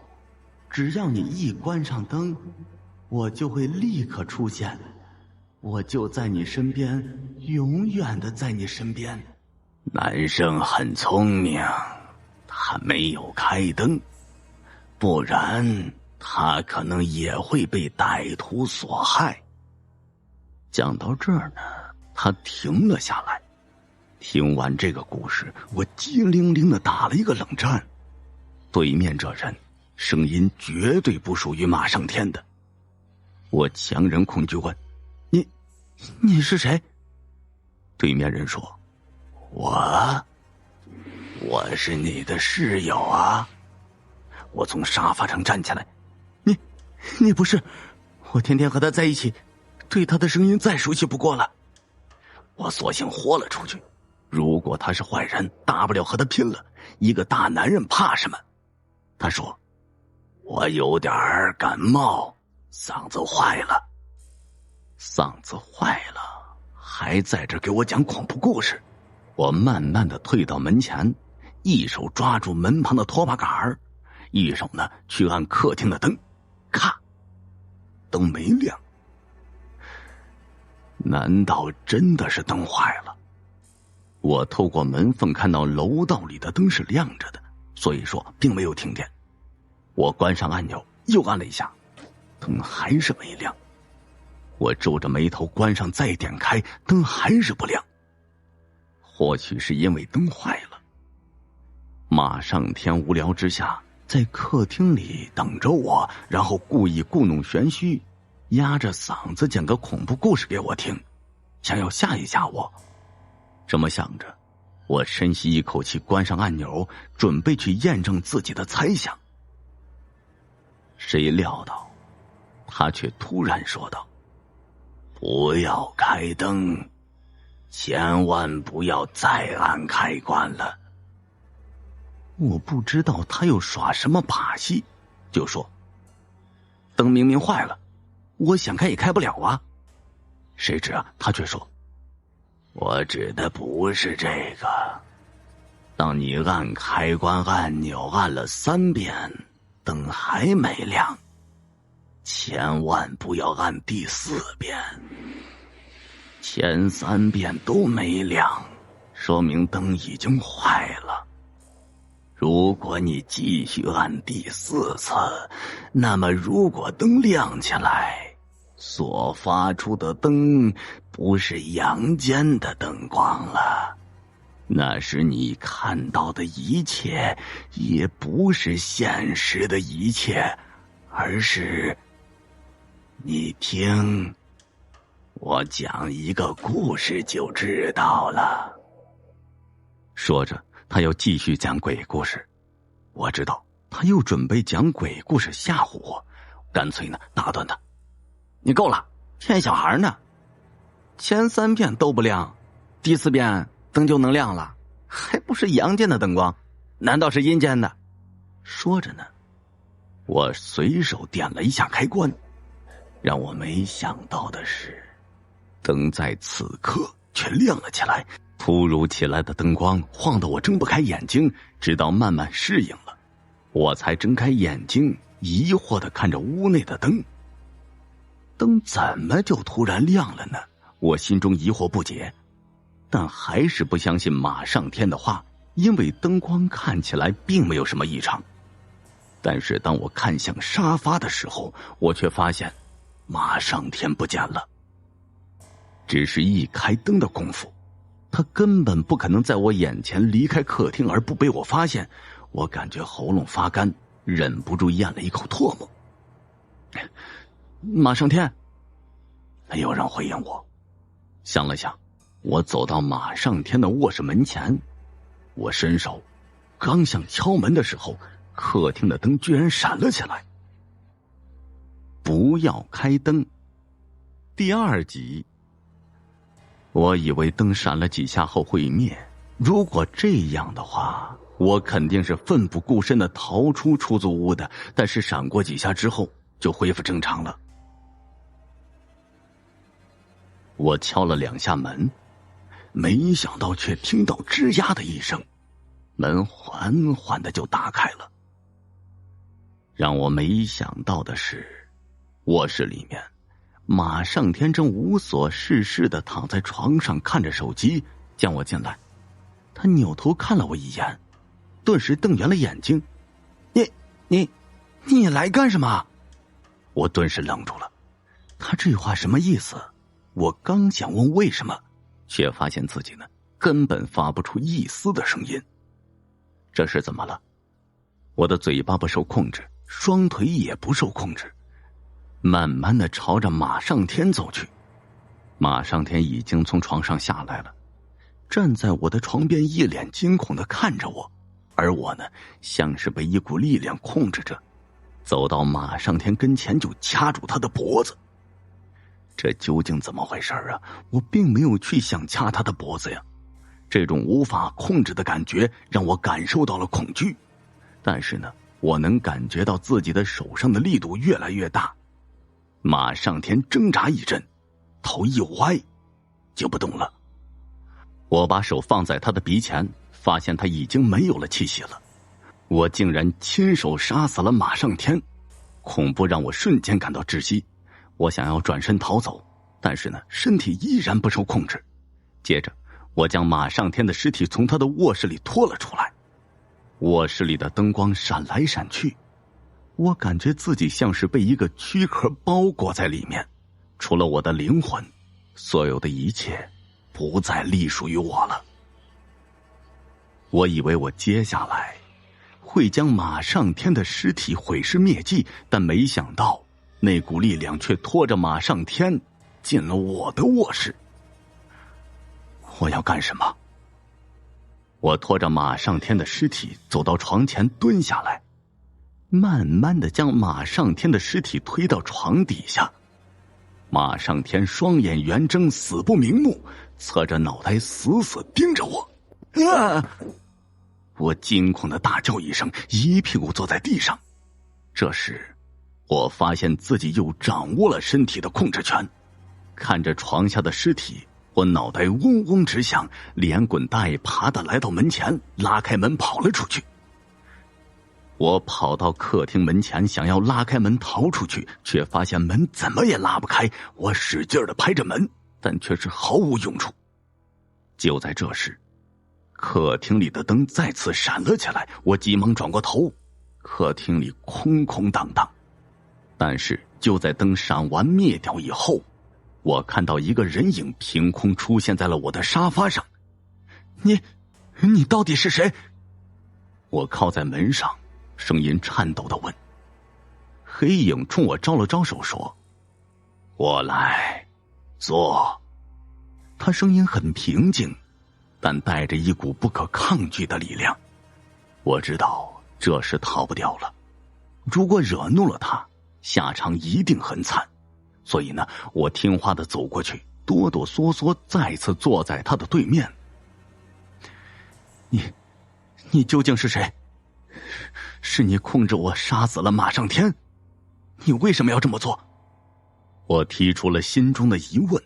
只要你一关上灯，我就会立刻出现，我就在你身边，永远的在你身边。男生很聪明，他没有开灯，不然他可能也会被歹徒所害。讲到这儿呢，他停了下来。听完这个故事，我机灵灵的打了一个冷战。对面这人声音绝对不属于马上天的。我强忍恐惧问：你是谁？对面人说：我是你的室友啊。我从沙发上站起来：你不是，我天天和他在一起，对他的声音再熟悉不过了。我索性豁了出去，如果他是坏人，大不了和他拼了，一个大男人怕什么？他说：我有点感冒，嗓子坏了。嗓子坏了，还在这给我讲恐怖故事。我慢慢的退到门前，一手抓住门旁的拖把杆儿，一手呢去按客厅的灯，咔，灯没亮。难道真的是灯坏了？我透过门缝看到楼道里的灯是亮着的，所以说并没有停电。我关上按钮，又按了一下，灯还是没亮。我皱着眉头关上再点开，灯还是不亮。或许是因为灯坏了。马上天无聊之下，在客厅里等着我，然后故意故弄玄虚，压着嗓子讲个恐怖故事给我听，想要吓一吓我。这么想着，我深吸一口气，关上按钮，准备去验证自己的猜想。谁料到他却突然说道：不要开灯，千万不要再按开关了。我不知道他又耍什么把戏，就说：灯明明坏了，我想开也开不了啊。谁知他却说：我指的不是这个，当你按开关按钮按了3遍，灯还没亮，千万不要按第4遍。前3遍都没亮，说明灯已经坏了。如果你继续按第4次，那么如果灯亮起来，所发出的灯不是阳间的灯光了，那时你看到的一切也不是现实的一切，而是……你听，我讲一个故事就知道了。说着，他又继续讲鬼故事。我知道他又准备讲鬼故事吓唬我，干脆呢打断他：“你够了，骗小孩呢！前3遍都不亮，第4遍灯就能亮了，还不是阳间的灯光，难道是阴间的？”说着呢，我随手点了一下开关。让我没想到的是，灯在此刻却亮了起来。突如其来的灯光晃得我睁不开眼睛，直到慢慢适应了，我才睁开眼睛，疑惑地看着屋内的灯。灯怎么就突然亮了呢？我心中疑惑不解，但还是不相信马上天的话，因为灯光看起来并没有什么异常。但是当我看向沙发的时候，我却发现马上天不见了。只是一开灯的功夫，他根本不可能在我眼前离开客厅而不被我发现。我感觉喉咙发干，忍不住咽了一口唾沫。马上天，没有人回应我。想了想，我走到马上天的卧室门前，我伸手刚想敲门的时候，客厅的灯居然闪了起来。不要开灯，第2集。我以为灯闪了几下后会灭，如果这样的话，我肯定是奋不顾身的逃出出租屋的，但是闪过几下之后就恢复正常了。我敲了2下门，没想到却听到吱呀的一声，门缓缓的就打开了。让我没想到的是，卧室里面马上天正无所事事的躺在床上看着手机。见我进来，他扭头看了我一眼，顿时瞪圆了眼睛：“你来干什么？”我顿时愣住了，他这话什么意思？我刚想问为什么，却发现自己呢根本发不出一丝的声音。这是怎么了？我的嘴巴不受控制，双腿也不受控制，慢慢的朝着马上天走去。马上天已经从床上下来了，站在我的床边，一脸惊恐的看着我，而我呢像是被一股力量控制着，走到马上天跟前就掐住他的脖子。这究竟怎么回事啊？我并没有去想掐他的脖子呀。这种无法控制的感觉让我感受到了恐惧，但是呢，我能感觉到自己的手上的力度越来越大。马上天挣扎一阵，头一歪就不动了。我把手放在他的鼻前，发现他已经没有了气息了。我竟然亲手杀死了马上天，恐怖让我瞬间感到窒息。我想要转身逃走，但是呢，身体依然不受控制。接着我将马上天的尸体从他的卧室里拖了出来。卧室里的灯光闪来闪去，我感觉自己像是被一个躯壳包裹在里面，除了我的灵魂，所有的一切不再隶属于我了。我以为我接下来会将马上天的尸体毁尸灭迹，但没想到那股力量却拖着马上天进了我的卧室。我要干什么？我拖着马上天的尸体走到床前，蹲下来，慢慢的将马上天的尸体推到床底下。马上天双眼圆睁，死不瞑目，侧着脑袋死死盯着我。我惊恐的大叫一声，一屁股坐在地上。这时我发现自己又掌握了身体的控制权，看着床下的尸体，我脑袋嗡嗡直响，连滚带爬的来到门前，拉开门跑了出去。我跑到客厅门前，想要拉开门逃出去，却发现门怎么也拉不开。我使劲的拍着门，但却是毫无用处。就在这时，客厅里的灯再次闪了起来，我急忙转过头，客厅里空空荡荡。但是就在灯闪完灭掉以后，我看到一个人影凭空出现在了我的沙发上。你到底是谁？我靠在门上，声音颤抖地问。黑影冲我招了招手说：“过来，坐。”他声音很平静，但带着一股不可抗拒的力量。我知道这是逃不掉了，如果惹怒了他，下场一定很惨。所以呢，我听话地走过去，哆哆嗦嗦再次坐在他的对面。你究竟是谁？是你控制我杀死了马上天？你为什么要这么做？我提出了心中的疑问，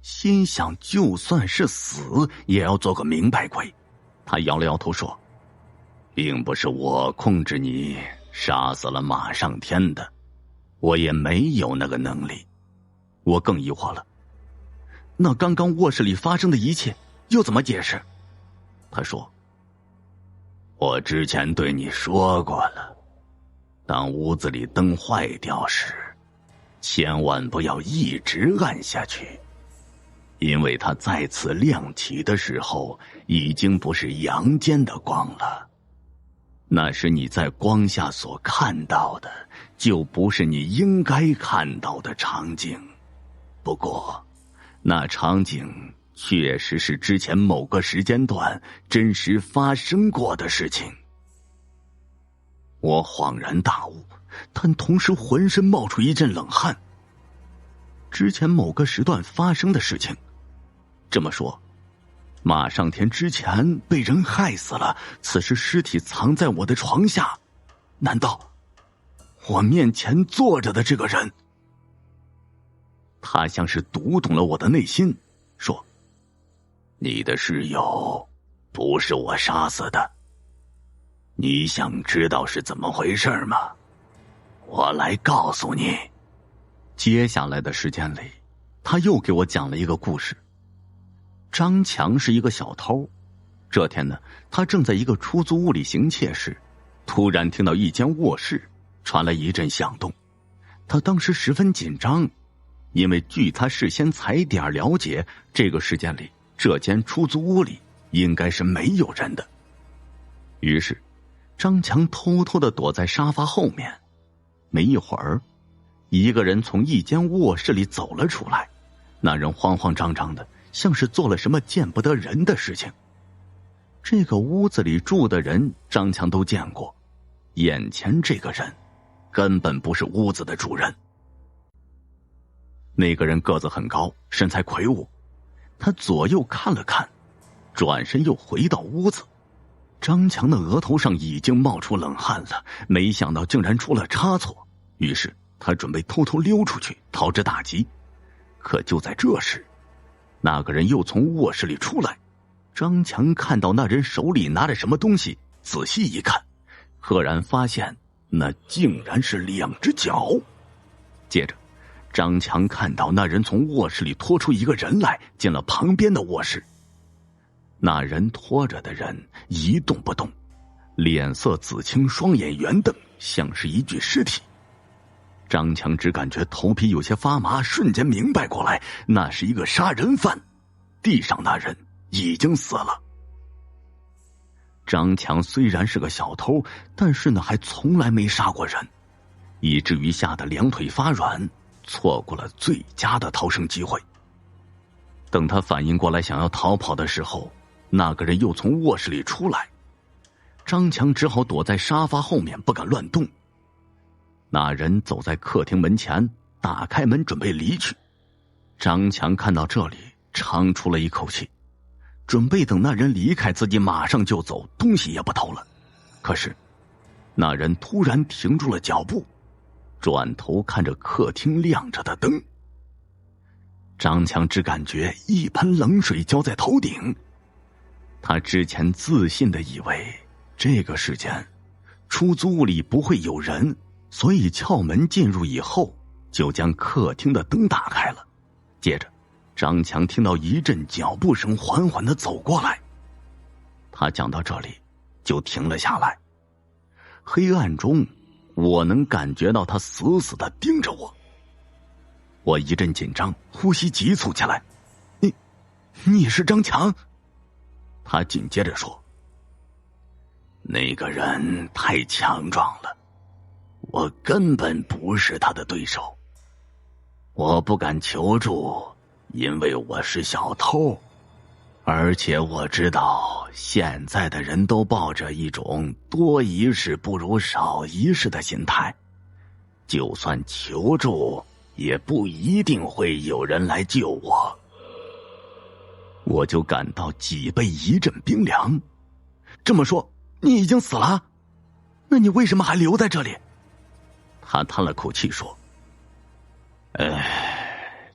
心想就算是死也要做个明白鬼。他摇了摇头说：“并不是我控制你杀死了马上天的，我也没有那个能力。”我更疑惑了，那刚刚卧室里发生的一切又怎么解释？他说：“我之前对你说过了，当屋子里灯坏掉时，千万不要一直按下去，因为它再次亮起的时候，已经不是阳间的光了。那是你在光下所看到的，就不是你应该看到的场景。不过，那场景确实是之前某个时间段真实发生过的事情。”我恍然大悟，但同时浑身冒出一阵冷汗。之前某个时段发生的事情，这么说，马上天之前被人害死了，此时尸体藏在我的床下，难道我面前坐着的这个人？他像是读懂了我的内心，说：“你的室友不是我杀死的，你想知道是怎么回事吗？我来告诉你。”接下来的时间里，他又给我讲了一个故事。张强是一个小偷，这天呢，他正在一个出租屋里行窃时，突然听到一间卧室传来一阵响动。他当时十分紧张，因为据他事先踩点了解，这个时间里这间出租屋里应该是没有人的。于是张强偷偷地躲在沙发后面。没一会儿，一个人从一间卧室里走了出来，那人慌慌张张的，像是做了什么见不得人的事情。这个屋子里住的人张强都见过，眼前这个人根本不是屋子的主人。那个人个子很高，身材魁梧，他左右看了看，转身又回到屋子。张强的额头上已经冒出冷汗了，没想到竟然出了差错，于是他准备偷偷溜出去逃之大吉。可就在这时，那个人又从卧室里出来。张强看到那人手里拿着什么东西，仔细一看，赫然发现那竟然是2只脚。接着张强看到那人从卧室里拖出一个人来，进了旁边的卧室。那人拖着的人一动不动，脸色紫青，双眼圆瞪，像是一具尸体。张强只感觉头皮有些发麻，瞬间明白过来，那是一个杀人犯。地上那人已经死了。张强虽然是个小偷，但是呢还从来没杀过人，以至于吓得两腿发软，错过了最佳的逃生机会。等他反应过来想要逃跑的时候，那个人又从卧室里出来。张强只好躲在沙发后面，不敢乱动。那人走在客厅门前，打开门准备离去。张强看到这里，长出了一口气，准备等那人离开，自己马上就走，东西也不偷了。可是那人突然停住了脚步，转头看着客厅亮着的灯。张强只感觉一盆冷水浇在头顶。他之前自信的以为这个时间出租屋里不会有人，所以撬门进入以后就将客厅的灯打开了。接着张强听到一阵脚步声缓缓地走过来，他讲到这里就停了下来。黑暗中我能感觉到他死死地盯着我，我一阵紧张，呼吸急促起来。你是张强？他紧接着说，那个人太强壮了，我根本不是他的对手，我不敢求助，因为我是小偷，而且我知道现在的人都抱着一种多一事不如少一事的心态，就算求助也不一定会有人来救我。我就感到脊背一阵冰凉。这么说你已经死了？那你为什么还留在这里？他叹了口气说，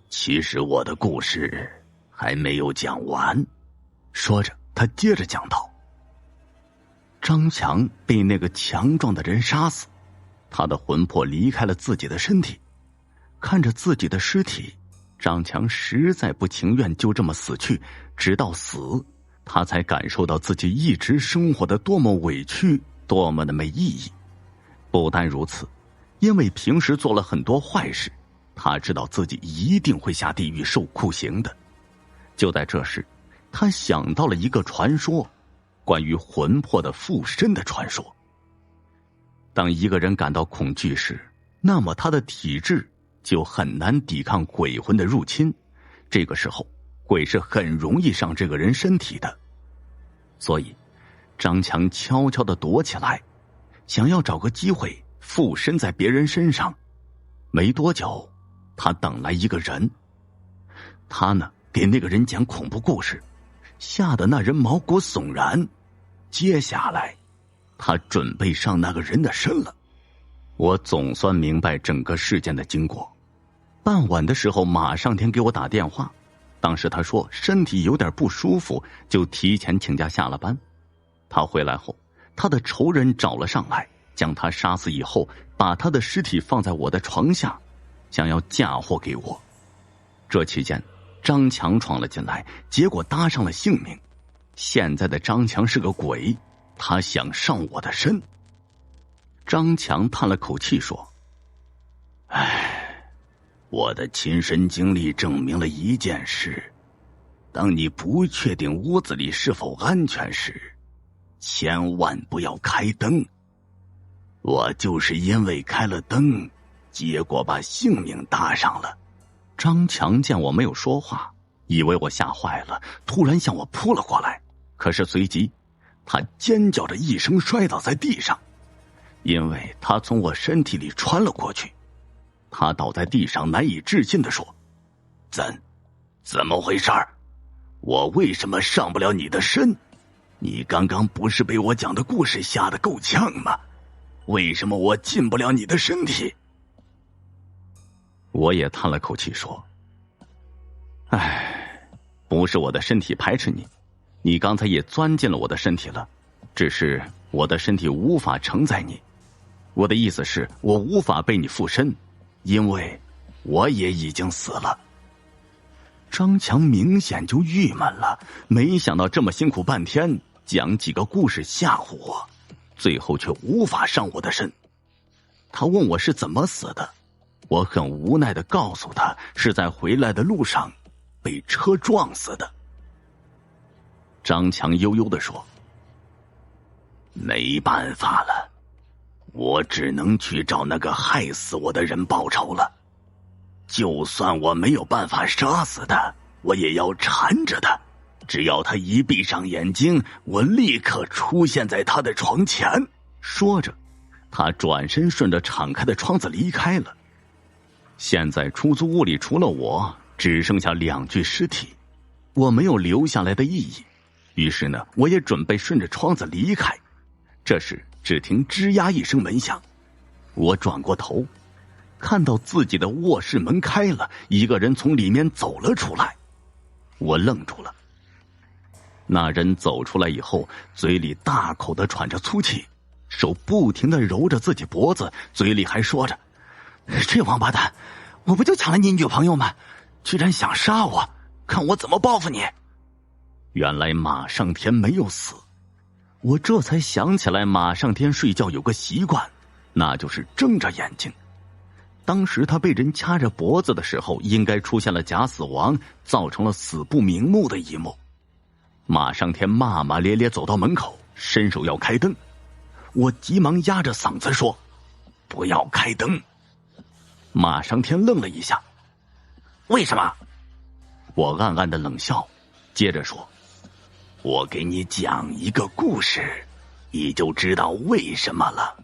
其实我的故事还没有讲完。说着他接着讲道，张强被那个强壮的人杀死，他的魂魄离开了自己的身体，看着自己的尸体，张强实在不情愿就这么死去，直到死他才感受到自己一直生活的多么委屈，多么的没意义。不单如此，因为平时做了很多坏事，他知道自己一定会下地狱受酷刑的。就在这时，他想到了一个传说，关于魂魄的附身的传说。当一个人感到恐惧时，那么他的体质就很难抵抗鬼魂的入侵，这个时候鬼是很容易上这个人身体的。所以张强悄悄地躲起来，想要找个机会附身在别人身上。没多久，他等来一个人，他呢给那个人讲恐怖故事，吓得那人毛骨悚然。接下来他准备上那个人的身了。我总算明白整个事件的经过。傍晚的时候，马上天给我打电话，当时他说身体有点不舒服，就提前请假下了班。他回来后，他的仇人找了上来，将他杀死以后，把他的尸体放在我的床下，想要嫁祸给我。这期间张强闯了进来，结果搭上了性命。现在的张强是个鬼，他想上我的身。张强叹了口气说，我的亲身经历证明了一件事，当你不确定屋子里是否安全时，千万不要开灯。我就是因为开了灯，结果把性命搭上了。张强见我没有说话，以为我吓坏了，突然向我扑了过来，可是随即他尖叫着一声摔倒在地上，因为他从我身体里穿了过去。他倒在地上难以置信地说，怎么回事？我为什么上不了你的身？你刚刚不是被我讲的故事吓得够呛吗？为什么我进不了你的身体？我也叹了口气说，不是我的身体排斥你，你刚才也钻进了我的身体了，只是我的身体无法承载你。我的意思是，我无法被你附身，因为我也已经死了。张强明显就郁闷了，没想到这么辛苦半天，讲几个故事吓唬我，最后却无法上我的身。他问我是怎么死的，我很无奈地告诉他，是在回来的路上被车撞死的。张强悠悠地说，没办法了，我只能去找那个害死我的人报仇了。就算我没有办法杀死他，我也要缠着他，只要他一闭上眼睛，我立刻出现在他的床前。说着，他转身顺着敞开的窗子离开了。现在出租屋里除了我，只剩下2具尸体，我没有留下来的意义，于是呢，我也准备顺着窗子离开。这时只听吱呀一声门响，我转过头，看到自己的卧室门开了，一个人从里面走了出来。我愣住了。那人走出来以后，嘴里大口地喘着粗气，手不停地揉着自己脖子，嘴里还说着，这王八蛋，我不就抢了你女朋友吗？居然想杀我，看我怎么报复你！原来马上天没有死，我这才想起来马上天睡觉有个习惯，那就是睁着眼睛。当时他被人掐着脖子的时候，应该出现了假死亡，造成了死不瞑目的一幕。马上天骂骂咧咧走到门口，伸手要开灯，我急忙压着嗓子说：“不要开灯。”马上天愣了一下：“为什么？”我暗暗的冷笑，接着说：“我给你讲一个故事，你就知道为什么了。”